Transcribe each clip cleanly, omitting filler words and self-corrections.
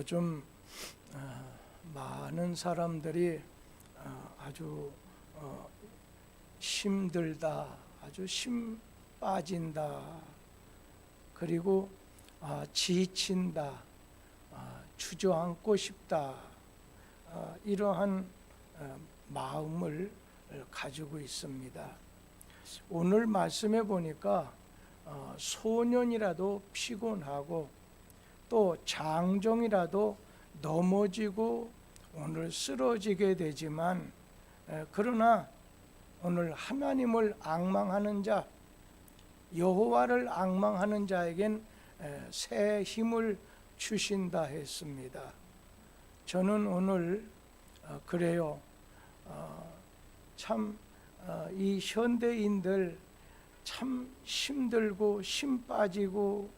요즘 많은 사람들이 아주 힘들다, 아주 힘 빠진다, 그리고 지친다, 주저앉고 싶다, 이러한 마음을 가지고 있습니다. 오늘 말씀해 보니까 소년이라도 피곤하고 또 장정이라도 넘어지고 오늘 쓰러지게 되지만, 그러나 오늘 하나님을 앙망하는 자, 여호와를 앙망하는 자에겐 새 힘을 주신다 했습니다. 저는 오늘 그래요. 참 이 현대인들 참 힘들고 힘 빠지고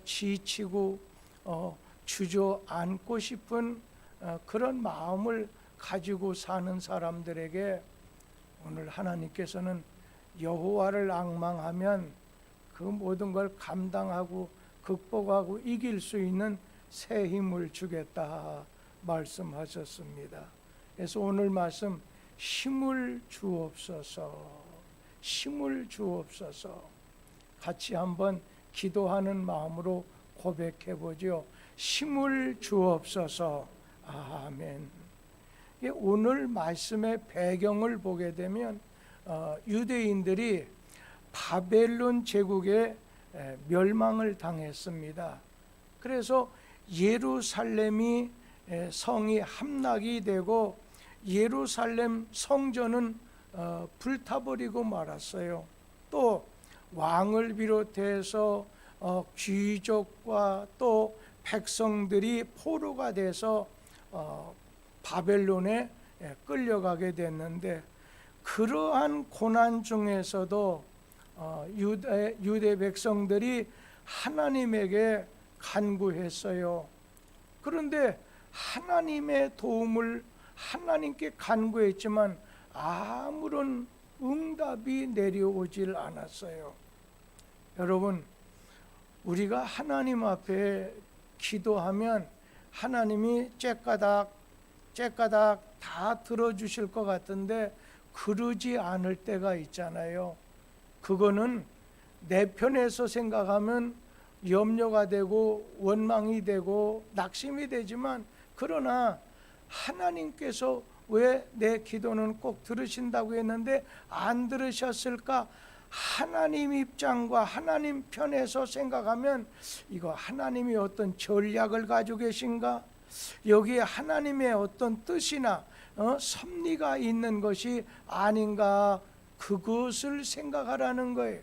지치고 주저앉고 싶은 그런 마음을 가지고 사는 사람들에게 오늘 하나님께서는 여호와를 앙망하면 그 모든 걸 감당하고 극복하고 이길 수 있는 새 힘을 주겠다 말씀하셨습니다. 그래서 오늘 말씀, 힘을 주옵소서, 힘을 주옵소서. 같이 한번 기도하는 마음으로 고백해 보죠. 힘을 주옵소서. 아멘. 오늘 말씀의 배경을 보게 되면 유대인들이 바벨론 제국에 멸망을 당했습니다. 그래서 예루살렘이 성이 함락이 되고 예루살렘 성전은 불타버리고 말았어요. 또 왕을 비롯해서 귀족과 또 백성들이 포로가 돼서 바벨론에 끌려가게 됐는데, 그러한 고난 중에서도 유대 백성들이 하나님에게 간구했어요. 그런데 하나님의 도움을 하나님께 간구했지만 아무런 응답이 내려오질 않았어요. 여러분, 우리가 하나님 앞에 기도하면 하나님이 째까닥 다 들어주실 것 같은데 그러지 않을 때가 있잖아요. 그거는 내 편에서 생각하면 염려가 되고 원망이 되고 낙심이 되지만, 그러나 하나님께서 왜 내 기도는 꼭 들으신다고 했는데 안 들으셨을까? 하나님 입장과 하나님 편에서 생각하면 이거 하나님이 어떤 전략을 가지고 계신가? 여기에 하나님의 어떤 뜻이나 섭리가 있는 것이 아닌가? 그것을 생각하라는 거예요.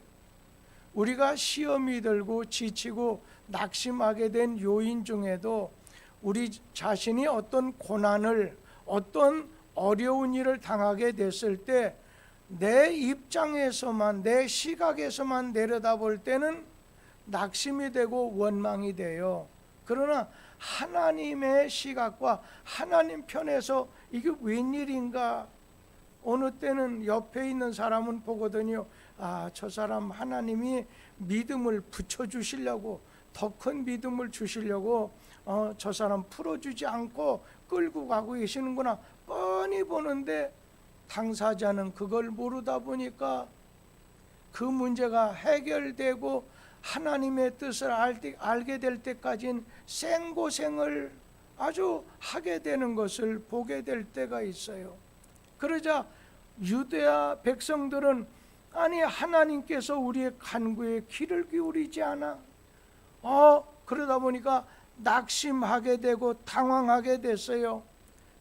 우리가 시험이 들고 지치고 낙심하게 된 요인 중에도 우리 자신이 어떤 고난을, 어떤 어려운 일을 당하게 됐을 때 내 입장에서만, 내 시각에서만 내려다볼 때는 낙심이 되고 원망이 돼요. 그러나 하나님의 시각과 하나님 편에서 이게 웬일인가? 어느 때는 옆에 있는 사람은 보거든요. 저 사람 하나님이 믿음을 붙여주시려고, 더 큰 믿음을 주시려고 저 사람 풀어주지 않고 끌고 가고 계시는구나 뻔히 보는데, 당사자는 그걸 모르다 보니까 그 문제가 해결되고 하나님의 뜻을 알게 될 때까지는 생고생을 아주 하게 되는 것을 보게 될 때가 있어요. 그러자 유대아 백성들은 아니 하나님께서 우리의 간구에 귀를 기울이지 않아? 그러다 보니까 낙심하게 되고 당황하게 됐어요.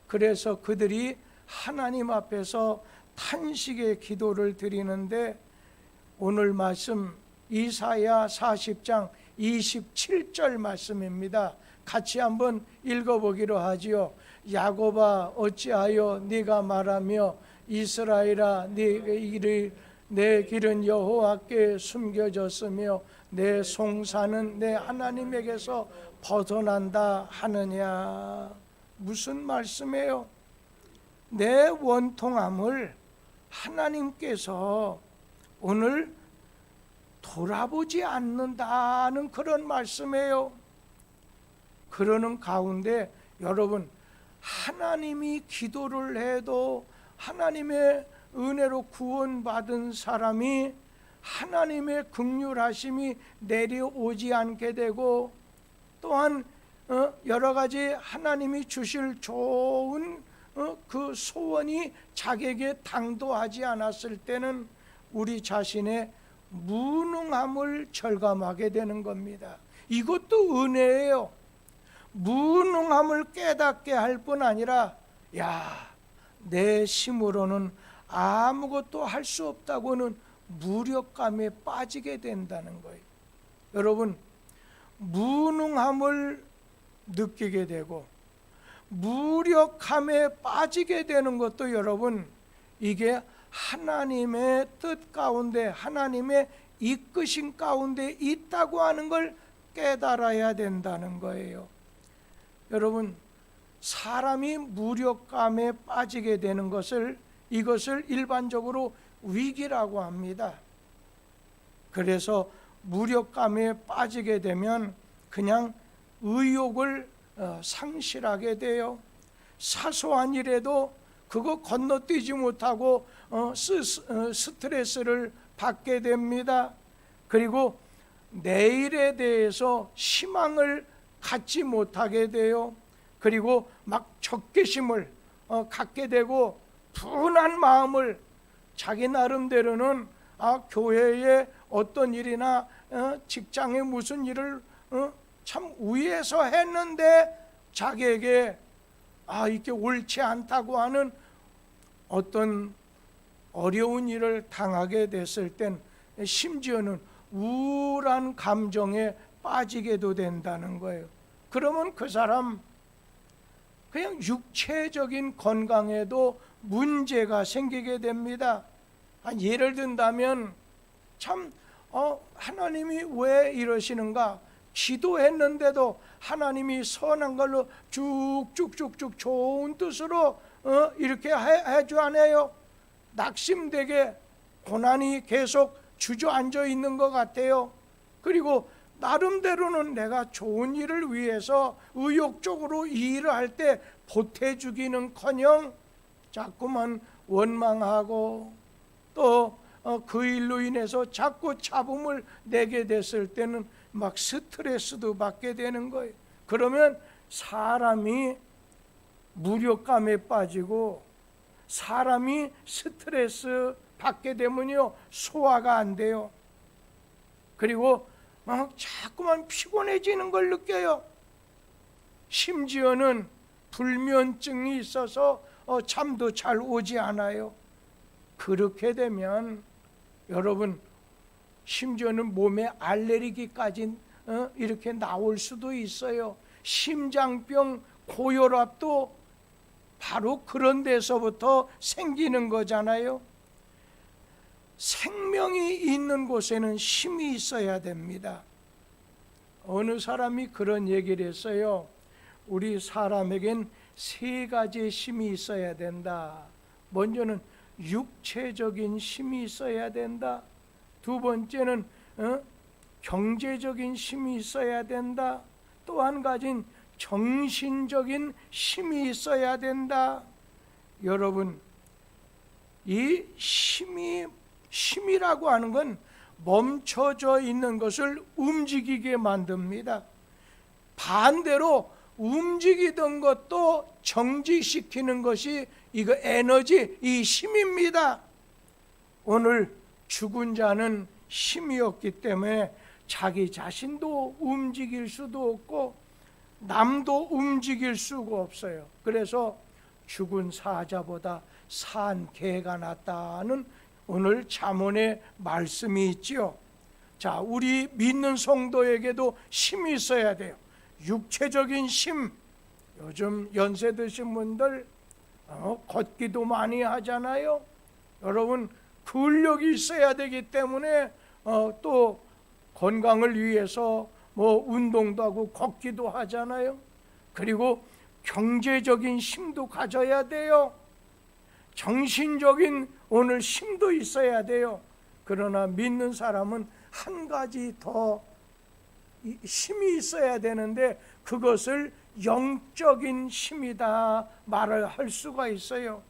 그래서 그들이 하나님 앞에서 탄식의 기도를 드리는데, 오늘 말씀 이사야 40장 27절 말씀입니다. 같이 한번 읽어보기로 하지요. 야곱아 어찌하여 네가 말하며 이스라엘아 내 길은 여호와께 숨겨졌으며 내 송사는 내 하나님에게서 벗어난다 하느냐. 무슨 말씀이에요? 내 원통함을 하나님께서 오늘 돌아보지 않는다는 그런 말씀이에요. 그러는 가운데 여러분, 하나님이 기도를 해도 하나님의 은혜로 구원받은 사람이 하나님의 긍휼하심이 내려오지 않게 되고, 또한 여러 가지 하나님이 주실 좋은 그 소원이 자기에게 당도하지 않았을 때는 우리 자신의 무능함을 절감하게 되는 겁니다. 이것도 은혜예요. 무능함을 깨닫게 할 뿐 아니라, 내 힘으로는 아무것도 할 수 없다고는 무력감에 빠지게 된다는 거예요. 여러분, 무능함을 느끼게 되고 무력함에 빠지게 되는 것도 여러분, 이게 하나님의 뜻 가운데, 하나님의 이끄심 가운데 있다고 하는 걸 깨달아야 된다는 거예요. 여러분, 사람이 무력감에 빠지게 되는 이것을 일반적으로 위기라고 합니다. 그래서 무력감에 빠지게 되면 그냥 의욕을 상실하게 돼요. 사소한 일에도 그거 건너뛰지 못하고 스트레스를 받게 됩니다. 그리고 내일에 대해서 희망을 갖지 못하게 돼요. 그리고 막 적개심을 갖게 되고, 분한 마음을, 자기 나름대로는 교회에 어떤 일이나 직장에 무슨 일을 참 위해서 했는데 자기에게 이게 옳지 않다고 하는 어떤 어려운 일을 당하게 됐을 땐 심지어는 우울한 감정에 빠지게도 된다는 거예요. 그러면 그 사람 그냥 육체적인 건강에도 문제가 생기게 됩니다. 예를 든다면, 참 하나님이 왜 이러시는가, 기도했는데도 하나님이 선한 걸로 쭉쭉쭉쭉 좋은 뜻으로 이렇게 해주하네요. 낙심되게 고난이 계속 주저앉아 있는 것 같아요. 그리고 나름대로는 내가 좋은 일을 위해서 의욕적으로 이 일을 할 때 보태주기는커녕 자꾸만 원망하고, 또 그 일로 인해서 자꾸 잡음을 내게 됐을 때는 막 스트레스도 받게 되는 거예요. 그러면 사람이 무력감에 빠지고, 사람이 스트레스 받게 되면요, 소화가 안 돼요. 그리고 자꾸만 피곤해지는 걸 느껴요. 심지어는 불면증이 있어서 잠도 잘 오지 않아요. 그렇게 되면 여러분, 심지어는 몸에 알레르기까지 이렇게 나올 수도 있어요. 심장병, 고혈압도 바로 그런 데서부터 생기는 거잖아요. 생명이 있는 곳에는 힘이 있어야 됩니다. 어느 사람이 그런 얘기를 했어요. 우리 사람에겐 세 가지의 힘이 있어야 된다. 먼저는 육체적인 힘이 있어야 된다. 두 번째는 경제적인 힘이 있어야 된다. 또 한 가지는 정신적인 힘이 있어야 된다. 여러분, 이 힘이라고 하는 건 멈춰져 있는 것을 움직이게 만듭니다. 반대로 움직이던 것도 정지시키는 것이 이거 에너지, 이 힘입니다. 오늘 죽은 자는 힘이 없기 때문에 자기 자신도 움직일 수도 없고 남도 움직일 수가 없어요. 그래서 죽은 사자보다 산 개가 낫다는 오늘 잠언의 말씀이 있지요. 자, 우리 믿는 성도에게도 힘이 있어야 돼요. 육체적인 힘. 요즘 연세 드신 분들 걷기도 많이 하잖아요. 여러분, 근력이 있어야 되기 때문에 또 건강을 위해서 운동도 하고 걷기도 하잖아요. 그리고 경제적인 힘도 가져야 돼요. 정신적인 오늘 힘도 있어야 돼요. 그러나 믿는 사람은 한 가지 더 힘이 있어야 되는데 그것을 영적인 힘이다 말을 할 수가 있어요.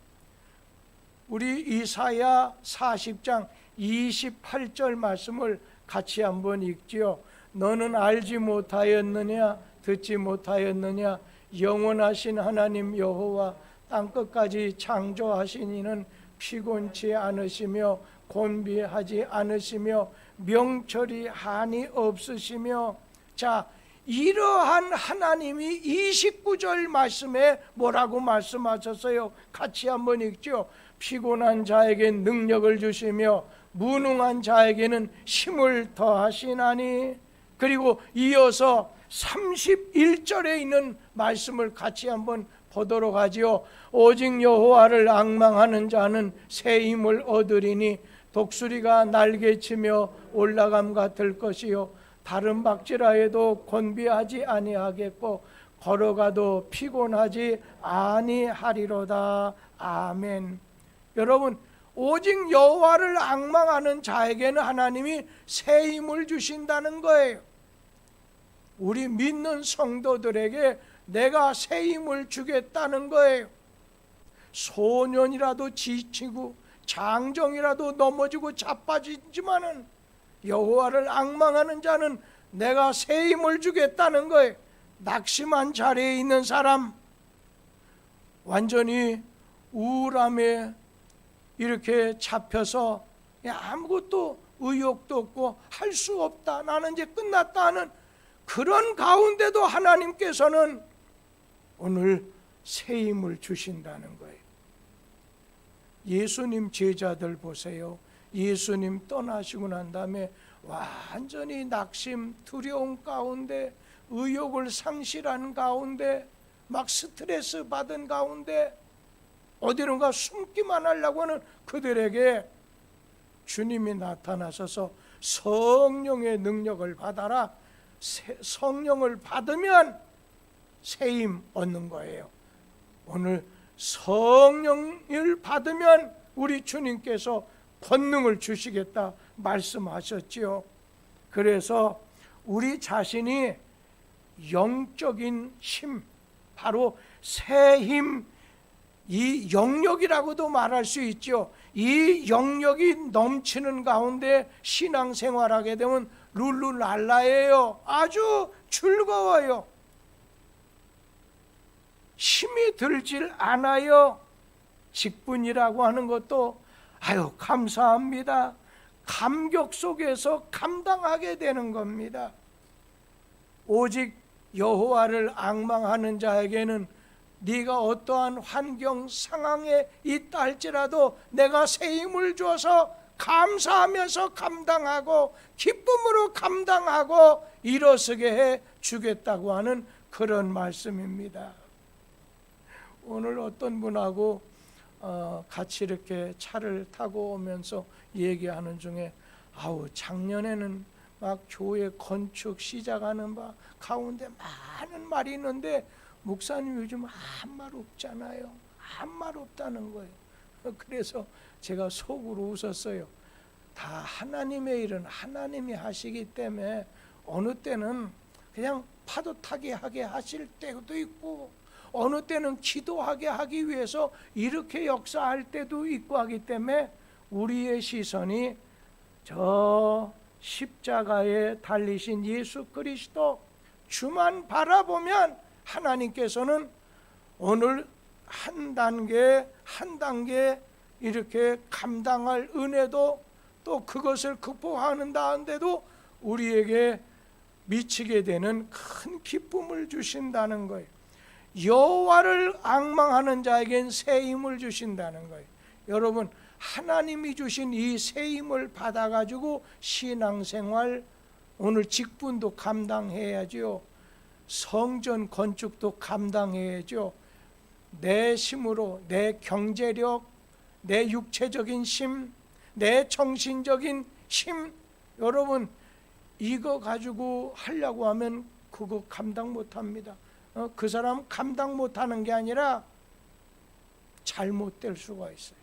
우리 이사야 40장 28절 말씀을 같이 한번 읽지요. 너는 알지 못하였느냐 듣지 못하였느냐 영원하신 하나님 여호와 땅끝까지 창조하신 이는 피곤치 않으시며 곤비하지 않으시며 명철이 한이 없으시며. 자, 이러한 하나님이 29절 말씀에 뭐라고 말씀하셨어요? 같이 한번 읽죠. 피곤한 자에게 능력을 주시며 무능한 자에게는 힘을 더하시나니. 그리고 이어서 31절에 있는 말씀을 같이 한번 보도록 하지요. 오직 여호와를 앙망하는 자는 새 힘을 얻으리니 독수리가 날개치며 올라감과 들 것이요 다른 박질하여도 곤비하지 아니하겠고 걸어가도 피곤하지 아니하리로다. 아멘. 여러분, 오직 여호와를 앙망하는 자에게는 하나님이 새 힘을 주신다는 거예요. 우리 믿는 성도들에게 내가 새 힘을 주겠다는 거예요. 소년이라도 지치고 장정이라도 넘어지고 자빠지지만은 여호와를 앙망하는 자는 내가 새 힘을 주겠다는 거예요. 낙심한 자리에 있는 사람, 완전히 우울함에 이렇게 잡혀서 아무것도 의욕도 없고 할 수 없다, 나는 이제 끝났다 하는 그런 가운데도 하나님께서는 오늘 새 힘을 주신다는 거예요. 예수님 제자들 보세요. 예수님 떠나시고 난 다음에 완전히 낙심, 두려움 가운데, 의욕을 상실한 가운데, 막 스트레스 받은 가운데 어디론가 숨기만 하려고 하는 그들에게 주님이 나타나셔서 성령의 능력을 받아라. 성령을 받으면 새 힘 얻는 거예요. 오늘 성령을 받으면 우리 주님께서 권능을 주시겠다 말씀하셨지요. 그래서 우리 자신이 영적인 힘, 바로 새 힘, 이 영역이라고도 말할 수 있죠. 이 영역이 넘치는 가운데 신앙생활하게 되면 룰루랄라예요. 아주 즐거워요. 힘이 들질 않아요. 직분이라고 하는 것도 아유 감사합니다. 감격 속에서 감당하게 되는 겁니다. 오직 여호와를 앙망하는 자에게는 네가 어떠한 환경 상황에 있다 할지라도 내가 새 힘을 줘서 감사하면서 감당하고 기쁨으로 감당하고 일어서게 해 주겠다고 하는 그런 말씀입니다. 오늘 어떤 분하고 같이 이렇게 차를 타고 오면서 얘기하는 중에 아우 작년에는 막 교회 건축 시작하는 바 가운데 많은 말이 있는데 목사님 요즘 한 말 없잖아요. 한 말 없다는 거예요. 그래서 제가 속으로 웃었어요. 다 하나님의 일은 하나님이 하시기 때문에 어느 때는 그냥 파도 타게 하게 하실 때도 있고 어느 때는 기도하게 하기 위해서 이렇게 역사할 때도 있고 하기 때문에 우리의 시선이 저 십자가에 달리신 예수 그리스도 주만 바라보면 하나님께서는 오늘 한 단계 한 단계 이렇게 감당할 은혜도 또 그것을 극복하는 다음에도 우리에게 미치게 되는 큰 기쁨을 주신다는 거예요. 여호와를 앙망하는 자에겐 새 힘을 주신다는 거예요. 여러분 하나님이 주신 이 새 힘을 받아가지고 신앙생활 오늘 직분도 감당해야죠. 성전 건축도 감당해야죠. 내 힘으로 내 경제력, 내 육체적인 힘, 내 정신적인 힘, 여러분 이거 가지고 하려고 하면 그거 감당 못합니다. 그 사람 감당 못하는 게 아니라 잘못될 수가 있어요.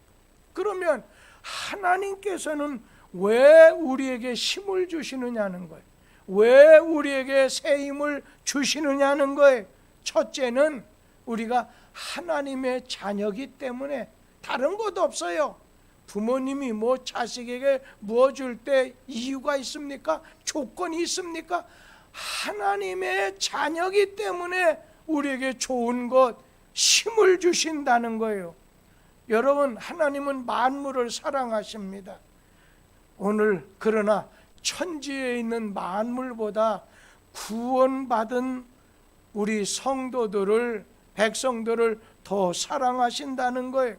그러면 하나님께서는 왜 우리에게 힘을 주시느냐는 거예요. 왜 우리에게 새 힘을 주시느냐는 거예요. 첫째는 우리가 하나님의 자녀이기 때문에, 다른 것도 없어요. 부모님이 자식에게 뭐 줄 때 이유가 있습니까? 조건이 있습니까? 하나님의 자녀이기 때문에 우리에게 좋은 것, 힘을 주신다는 거예요. 여러분, 하나님은 만물을 사랑하십니다. 오늘 그러나 천지에 있는 만물보다 구원받은 우리 성도들을, 백성들을 더 사랑하신다는 거예요.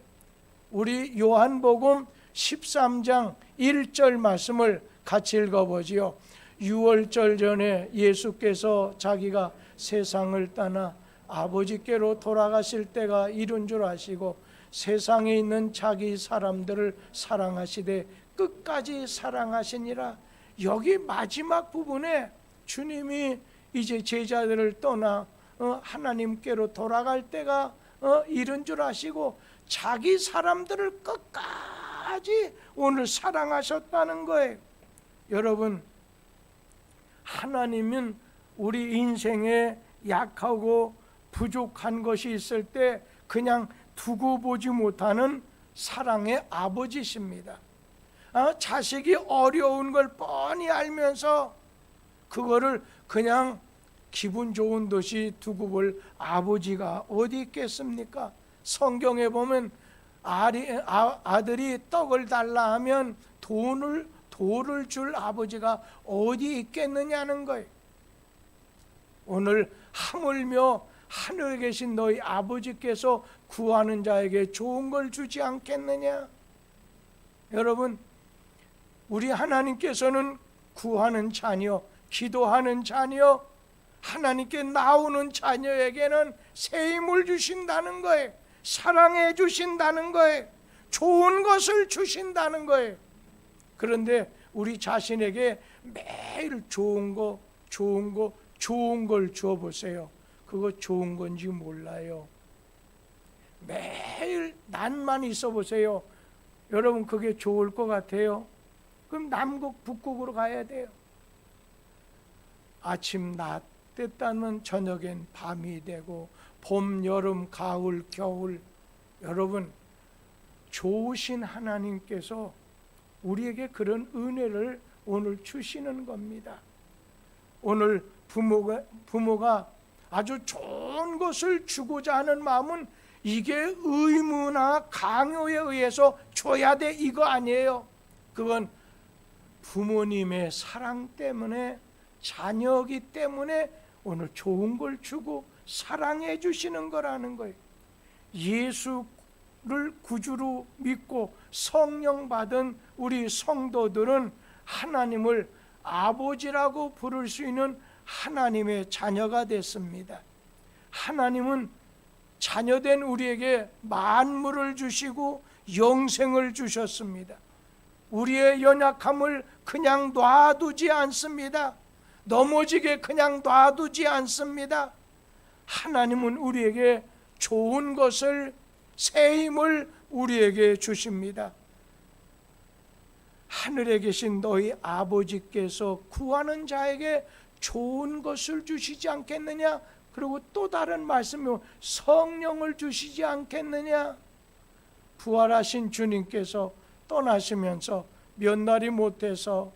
우리 요한복음 13장 1절 말씀을 같이 읽어보지요. 유월절 전에 예수께서 자기가 세상을 떠나 아버지께로 돌아가실 때가 이른 줄 아시고 세상에 있는 자기 사람들을 사랑하시되 끝까지 사랑하시니라. 여기 마지막 부분에 주님이 이제 제자들을 떠나 하나님께로 돌아갈 때가 이른 줄 아시고 자기 사람들을 끝까지 오늘 사랑하셨다는 거예요. 여러분, 하나님은 우리 인생에 약하고 부족한 것이 있을 때 그냥 두고 보지 못하는 사랑의 아버지십니다. 자식이 어려운 걸 뻔히 알면서 그거를 그냥 기분 좋은 듯이 두고 볼 아버지가 어디 있겠습니까? 성경에 보면 아들이 떡을 달라 하면 돌을 줄 아버지가 어디 있겠느냐는 거예요. 오늘 하물며 하늘에 계신 너희 아버지께서 구하는 자에게 좋은 걸 주지 않겠느냐? 여러분, 우리 하나님께서는 구하는 자녀, 기도하는 자녀, 하나님께 나오는 자녀에게는 새 힘을 주신다는 거예요. 사랑해 주신다는 거예요. 좋은 것을 주신다는 거예요. 그런데 우리 자신에게 매일 좋은 걸 주어보세요. 그거 좋은 건지 몰라요. 매일 난만 있어 보세요. 여러분, 그게 좋을 것 같아요? 그럼 남극 북극으로 가야 돼요. 아침 낮 때따면 저녁엔 밤이 되고 봄, 여름, 가을, 겨울. 여러분, 좋으신 하나님께서 우리에게 그런 은혜를 오늘 주시는 겁니다. 오늘 부모가 아주 좋은 것을 주고자 하는 마음은 이게 의무나 강요에 의해서 줘야 돼, 이거 아니에요. 그건 부모님의 사랑 때문에, 자녀이기 때문에 오늘 좋은 걸 주고 사랑해 주시는 거라는 거예요. 예수를 구주로 믿고 성령 받은 우리 성도들은 하나님을 아버지라고 부를 수 있는 하나님의 자녀가 됐습니다. 하나님은 자녀된 우리에게 만물을 주시고 영생을 주셨습니다. 우리의 연약함을 그냥 놔두지 않습니다. 넘어지게 그냥 놔두지 않습니다. 하나님은 우리에게 좋은 것을, 새 힘을 우리에게 주십니다. 하늘에 계신 너희 아버지께서 구하는 자에게 좋은 것을 주시지 않겠느냐? 그리고 또 다른 말씀이 성령을 주시지 않겠느냐? 부활하신 주님께서 떠나시면서 몇 날이 못해서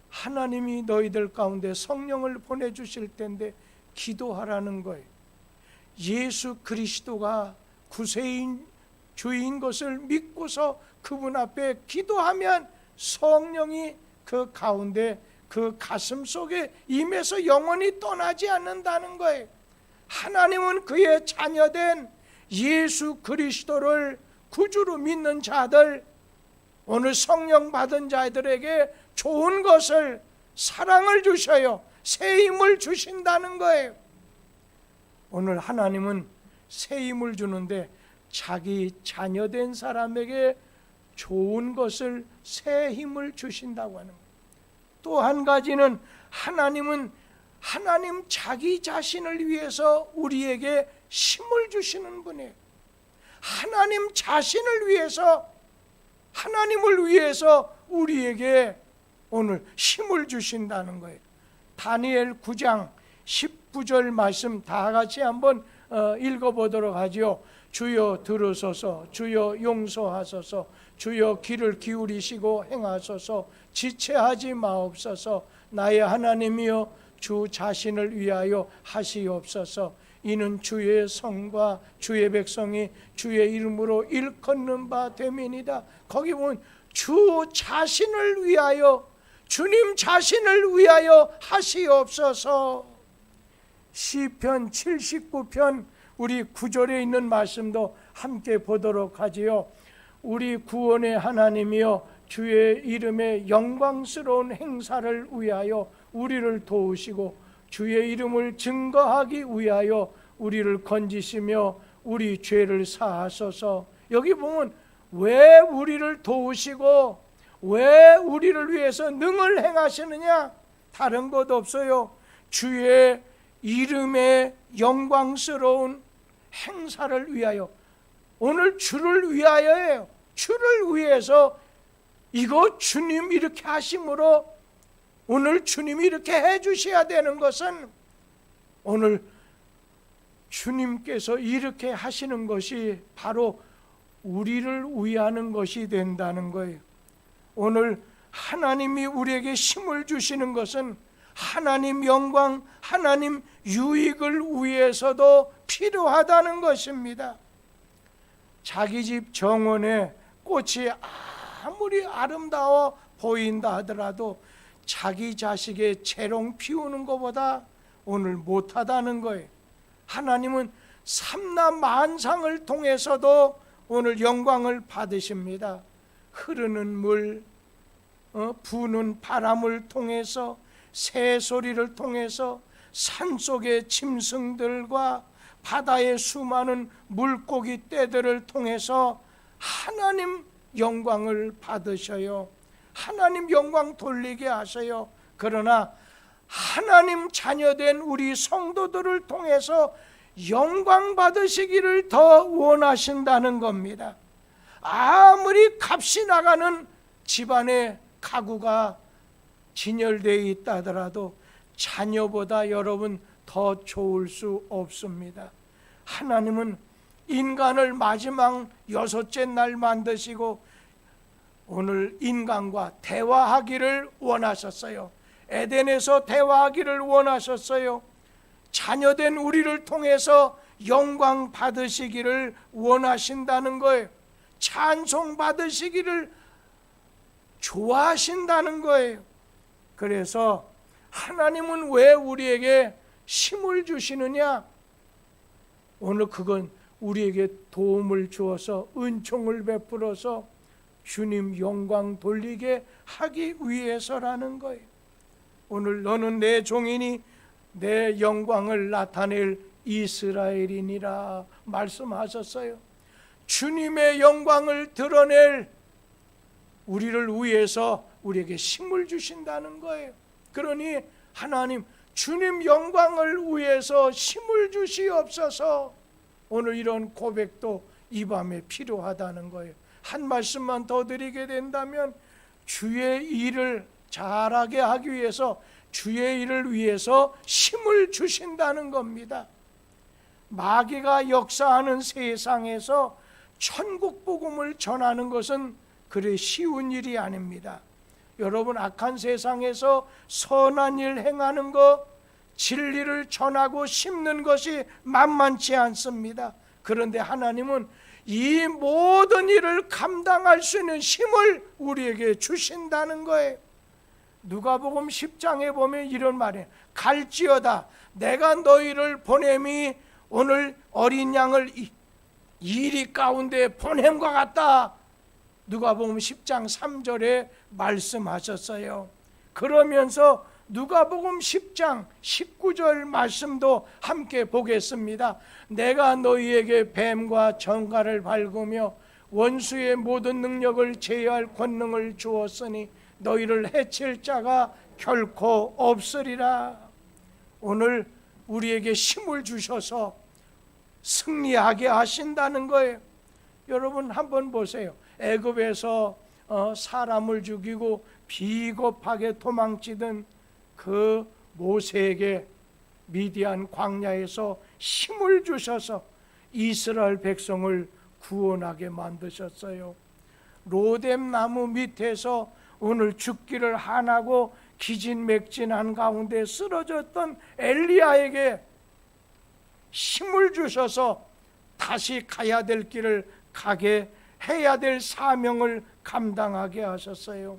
하나님이 너희들 가운데 성령을 보내주실 텐데 기도하라는 거예요. 예수 그리스도가 구세인 주인 것을 믿고서 그분 앞에 기도하면 성령이 그 가운데, 그 가슴 속에 임해서 영원히 떠나지 않는다는 거예요. 하나님은 그의 자녀된 예수 그리스도를 구주로 믿는 자들, 오늘 성령 받은 자들에게 좋은 것을, 사랑을 주셔요. 새 힘을 주신다는 거예요. 오늘 하나님은 새 힘을 주는데 자기 자녀된 사람에게 좋은 것을, 새 힘을 주신다고 하는 거예요. 또 한 가지는 하나님은 하나님 자기 자신을 위해서 우리에게 힘을 주시는 분이에요. 하나님 자신을 위해서, 하나님을 위해서 우리에게 오늘 힘을 주신다는 거예요. 다니엘 9장 19절 말씀 다 같이 한번 읽어보도록 하지요. 주여 들으소서, 주여 용서하소서, 주여 귀를 기울이시고 행하소서, 지체하지 마옵소서. 나의 하나님이여 주 자신을 위하여 하시옵소서. 이는 주의 성과 주의 백성이 주의 이름으로 일컫는 바 됨이니이다. 거기 보면 주 자신을 위하여, 주님 자신을 위하여 하시옵소서. 시편 79편 우리 9절에 있는 말씀도 함께 보도록 하지요. 우리 구원의 하나님이여 주의 이름의 영광스러운 행사를 위하여 우리를 도우시고 주의 이름을 증거하기 위하여 우리를 건지시며 우리 죄를 사하소서. 여기 보면 왜 우리를 도우시고 왜 우리를 위해서 능을 행하시느냐? 다른 것 없어요. 주의 이름의 영광스러운 행사를 위하여, 오늘 주를 위하여예요. 주를 위해서, 이거 주님 이렇게 하심으로 오늘 주님이 이렇게 해주셔야 되는 것은 오늘 주님께서 이렇게 하시는 것이 바로 우리를 위하는 것이 된다는 거예요. 오늘 하나님이 우리에게 힘을 주시는 것은 하나님 영광, 하나님 유익을 위해서도 필요하다는 것입니다. 자기 집 정원에 꽃이 아무리 아름다워 보인다 하더라도 자기 자식의 재롱 피우는 것보다 오늘 못하다는 거예요. 하나님은 삼남 만상을 통해서도 오늘 영광을 받으십니다. 흐르는 물, 부는 바람을 통해서, 새소리를 통해서, 산속의 짐승들과 바다의 수많은 물고기 떼들을 통해서 하나님 영광을 받으셔요. 하나님 영광 돌리게 하셔요. 그러나 하나님 자녀된 우리 성도들을 통해서 영광 받으시기를 더 원하신다는 겁니다. 아무리 값이 나가는 집안의 가구가 진열되어 있다 하더라도 자녀보다 여러분 더 좋을 수 없습니다. 하나님은 인간을 마지막 6째 날 만드시고 오늘 인간과 대화하기를 원하셨어요. 에덴에서 대화하기를 원하셨어요. 자녀된 우리를 통해서 영광 받으시기를 원하신다는 거예요. 찬송 받으시기를 좋아하신다는 거예요. 그래서 하나님은 왜 우리에게 힘을 주시느냐? 오늘 그건 우리에게 도움을 주어서 은총을 베풀어서 주님 영광 돌리게 하기 위해서라는 거예요. 오늘 너는 내 종이니 내 영광을 나타낼 이스라엘이니라 말씀하셨어요. 주님의 영광을 드러낼 우리를 위해서 우리에게 힘을 주신다는 거예요. 그러니 하나님 주님 영광을 위해서 힘을 주시옵소서. 오늘 이런 고백도 이 밤에 필요하다는 거예요. 한 말씀만 더 드리게 된다면 주의 일을 잘하게 하기 위해서 주의 일을 위해서 힘을 주신다는 겁니다. 마귀가 역사하는 세상에서 천국 복음을 전하는 것은 그리 쉬운 일이 아닙니다. 여러분 악한 세상에서 선한 일 행하는 것, 진리를 전하고 심는 것이 만만치 않습니다. 그런데 하나님은 이 모든 일을 감당할 수 있는 힘을 우리에게 주신다는 거예요. 누가복음 10장에 보면 이런 말이에요. 갈지어다 내가 너희를 보냄이 오늘 어린 양을 이리 가운데 보냄과 같다. 누가복음 10장 3절에 말씀하셨어요. 그러면서 누가복음 10장 19절 말씀도 함께 보겠습니다. 내가 너희에게 뱀과 정갈을 밟으며 원수의 모든 능력을 제어할 권능을 주었으니 너희를 해칠 자가 결코 없으리라. 오늘 우리에게 힘을 주셔서 승리하게 하신다는 거예요. 여러분 한번 보세요. 애굽에서 사람을 죽이고 비겁하게 도망치던 그 모세에게 미디안 광야에서 힘을 주셔서 이스라엘 백성을 구원하게 만드셨어요. 로뎀 나무 밑에서 오늘 죽기를 한하고 기진맥진한 가운데 쓰러졌던 엘리야에게 힘을 주셔서 다시 가야 될 길을 가게 해야 될 사명을 감당하게 하셨어요.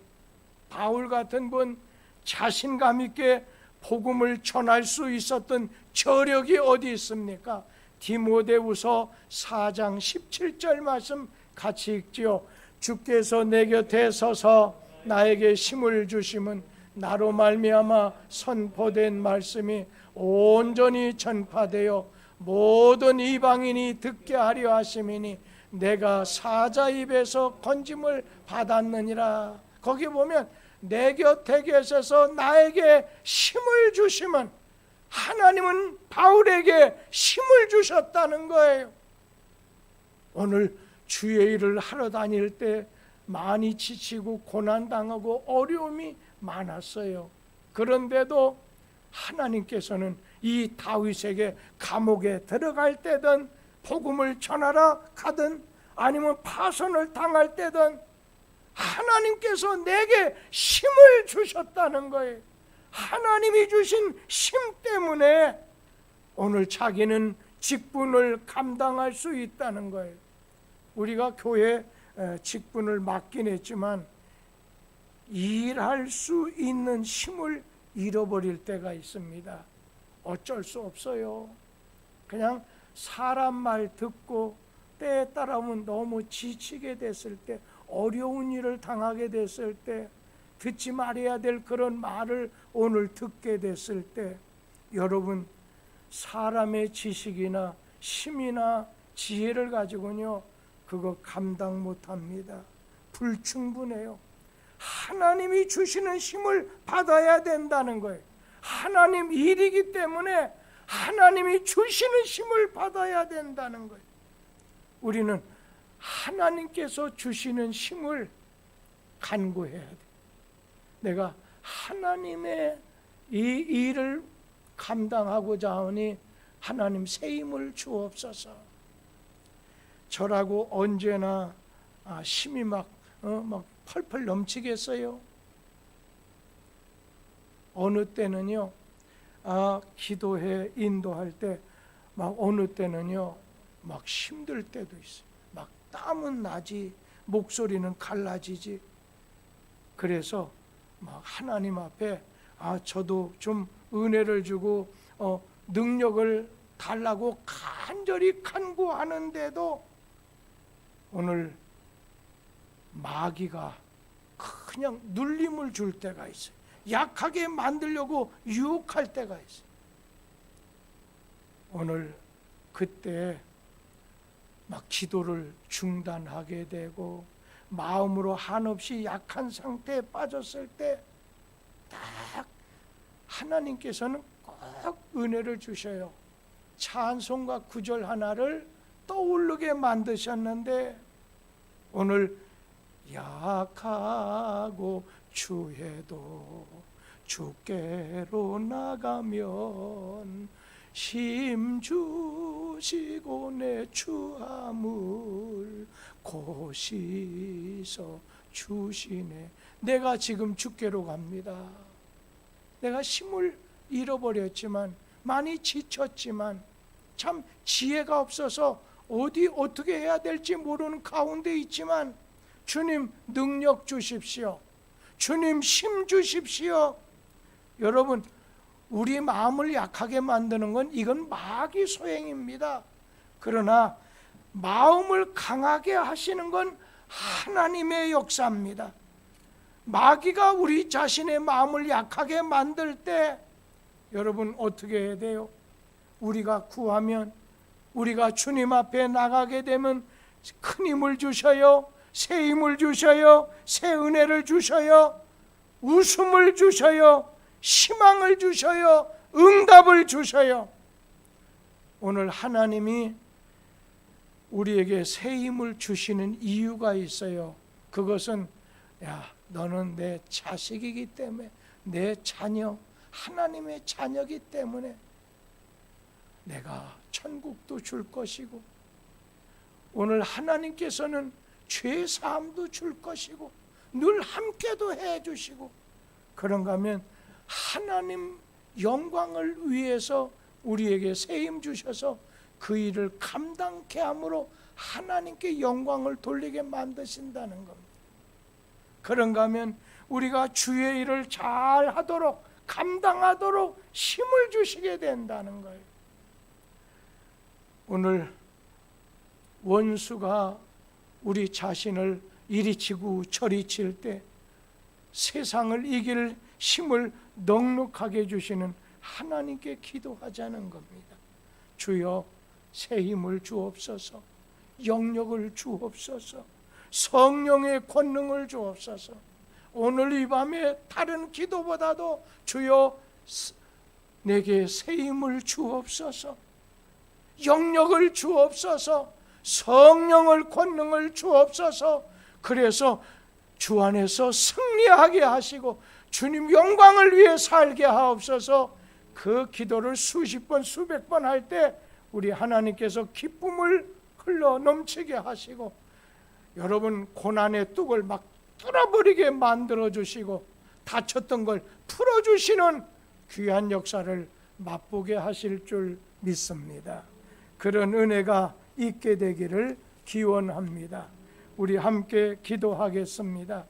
바울 같은 분 자신감 있게 복음을 전할 수 있었던 저력이 어디 있습니까? 디모데후서 4장 17절 말씀 같이 읽지요. 주께서 내 곁에 서서 나에게 힘을 주심은 나로 말미암아 선포된 말씀이 온전히 전파되어 모든 이방인이 듣게 하려 하심이니 내가 사자 입에서 건짐을 받았느니라. 거기 보면 내 곁에 계셔서 나에게 힘을 주심은, 하나님은 바울에게 힘을 주셨다는 거예요. 오늘 주의 일을 하러 다닐 때 많이 지치고 고난당하고 어려움이 많았어요. 그런데도 하나님께서는 이 다윗에게 감옥에 들어갈 때든 복음을 전하러 가든 아니면 파손을 당할 때든 하나님께서 내게 힘을 주셨다는 거예요. 하나님이 주신 힘 때문에 오늘 자기는 직분을 감당할 수 있다는 거예요. 우리가 교회 직분을 맡긴 했지만 일할 수 있는 힘을 잃어버릴 때가 있습니다. 어쩔 수 없어요. 그냥 사람 말 듣고 때에 따라오면 너무 지치게 됐을 때, 어려운 일을 당하게 됐을 때, 듣지 말아야 될 그런 말을 오늘 듣게 됐을 때, 여러분 사람의 지식이나 힘이나 지혜를 가지고는요 그거 감당 못합니다. 불충분해요. 하나님이 주시는 힘을 받아야 된다는 거예요. 하나님 일이기 때문에 하나님이 주시는 힘을 받아야 된다는 거예요. 우리는 하나님께서 주시는 힘을 간구해야 돼. 내가 하나님의 이 일을 감당하고자 하니 하나님 새 힘을 주옵소서. 저라고 언제나 힘이 막 펄펄 넘치겠어요? 어느 때는요 기도해 인도할 때 막 어느 때는요 막 힘들 때도 있어요. 막 땀은 나지, 목소리는 갈라지지. 그래서 막 하나님 앞에 저도 좀 은혜를 주고 능력을 달라고 간절히 간구하는데도 오늘 마귀가 그냥 눌림을 줄 때가 있어요. 약하게 만들려고 유혹할 때가 있어요. 오늘 그때 막 기도를 중단하게 되고 마음으로 한없이 약한 상태에 빠졌을 때 딱 하나님께서는 꼭 은혜를 주셔요. 찬송과 구절 하나를 떠오르게 만드셨는데 오늘 약하고 추해도 주께로 나가면 힘 주시고 내 추함을 고시서 주시네. 내가 지금 주께로 갑니다. 내가 힘을 잃어버렸지만 많이 지쳤지만 참 지혜가 없어서 어떻게 해야 될지 모르는 가운데 있지만 주님 능력 주십시오. 주님 힘 주십시오. 여러분 우리 마음을 약하게 만드는 건 이건 마귀 소행입니다. 그러나 마음을 강하게 하시는 건 하나님의 역사입니다. 마귀가 우리 자신의 마음을 약하게 만들 때 여러분 어떻게 해야 돼요? 우리가 구하면, 우리가 주님 앞에 나가게 되면 큰 힘을 주셔요. 새 힘을 주셔요. 새 은혜를 주셔요. 웃음을 주셔요. 희망을 주셔요. 응답을 주셔요. 오늘 하나님이 우리에게 새 힘을 주시는 이유가 있어요. 그것은 야, 너는 내 자식이기 때문에, 내 자녀, 하나님의 자녀이기 때문에 내가 천국도 줄 것이고, 오늘 하나님께서는 죄 사함도 줄 것이고, 늘 함께도 해주시고, 그런가 하면 하나님 영광을 위해서 우리에게 세임 주셔서 그 일을 감당케 함으로 하나님께 영광을 돌리게 만드신다는 겁니다. 그런가 하면 우리가 주의 일을 잘 하도록, 감당하도록 힘을 주시게 된다는 거예요. 오늘 원수가 우리 자신을 이리 치고 저리 칠 때 세상을 이길 힘을 넉넉하게 주시는 하나님께 기도하자는 겁니다. 주여, 새 힘을 주옵소서, 영력을 주옵소서, 성령의 권능을 주옵소서. 오늘 이 밤에 다른 기도보다도 주여, 내게 새 힘을 주옵소서, 영력을 주옵소서, 성령을 권능을 주옵소서. 그래서 주 안에서 승리하게 하시고 주님 영광을 위해 살게 하옵소서. 그 기도를 수십 번 수백 번 할 때 우리 하나님께서 기쁨을 흘러 넘치게 하시고, 여러분 고난의 뚝을 막 뚫어버리게 만들어 주시고, 다쳤던 걸 풀어주시는 귀한 역사를 맛보게 하실 줄 믿습니다. 그런 은혜가 있게 되기를 기원합니다. 우리 함께 기도하겠습니다.